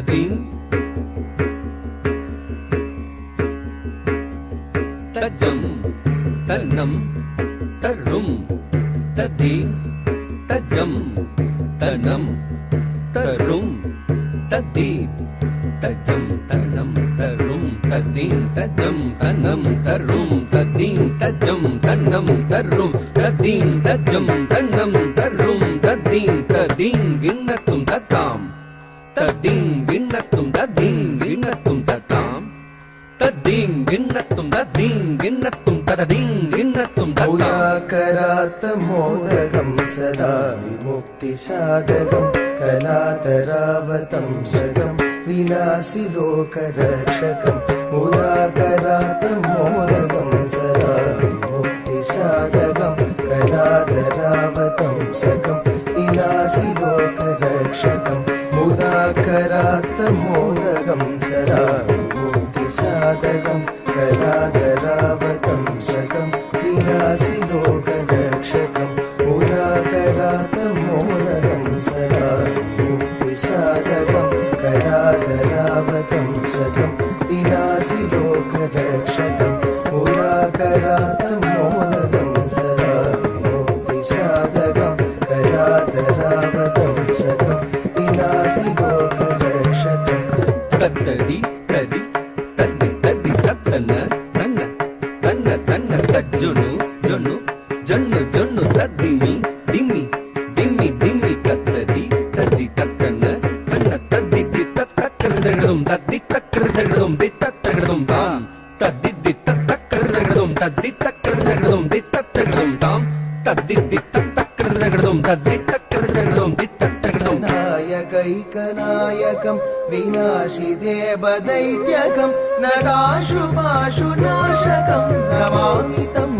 ததீம் தஜம் தன்னம் தரும் ததீம் தஜம் தனம் தரும் ததீம் தஜம் தனம் தரும் ததீம் தஜம் தனம் தரும் ததீம் தஜம் தனம் தரும் ததீம் தஜம் தனம் தரும் ததீம் ததீம் கிண்ணத்தும் தத்தாம் ததீம் கிண்ணத்தும் ததீம் கிண்ணத்தும் தத்தாம் ததீம் கிண்ணத்தும் ததீம் கிண்ணத்தும் ததீம் கிண்ணத்தும் கராத்த மோதகம் சதா விமுக்தி சாதகம் கலாதராவதம் சகம் விநாசி லோகரக்ஷகம் முதாகராத்த மோதகம் சதா விமுக்தி சாதகம் கலாதராவதம் சகம் விநாசி லோகரக்ஷகம் முதாகராத்த மோதகம் சதா விமுக்தி சாதகம் கலாதராவதம் சகம் விநாசி லோகரக்ஷகம் முதாகராத்த மோதகம் சதா விமுக்தி சாதகம் கலாதராவதம் சகம் விநாசி லோகரக்ஷகம் முதாகராத்த மோதகம் சதா விமுக்தி சாதகம் கலாதராவதம் சகம் விநாசி லோகரக்ஷகம் தத்தடி தடி தத்தி தத்தி தத்தன தன்ன தன்ன தன்ன தஜ்ஜுனு ஜொன்னு ஜொன்னு ஜொன்னு தத்திமி திம்மி திம்மி திம்மி தத்தடி தத்தி தத்தன தன்ன தத்தி தி தத்தக்கறதழும் தத்தி தக்கறதழும் தி தத்தக்கறதும் தாம் தத்தி தி தத்தக்கறதழும் தத்தி தக்கறதழும் தி தத்தக்கறதும் தாம் தத்தி தி தத்தக்கறதழும் தத்தி தக்கறதழும் தி தத்தக்கறதும் नायकैकनायकं विनाशि देवदैत्यकं नगाशुभाशुनाशकं नमामि तं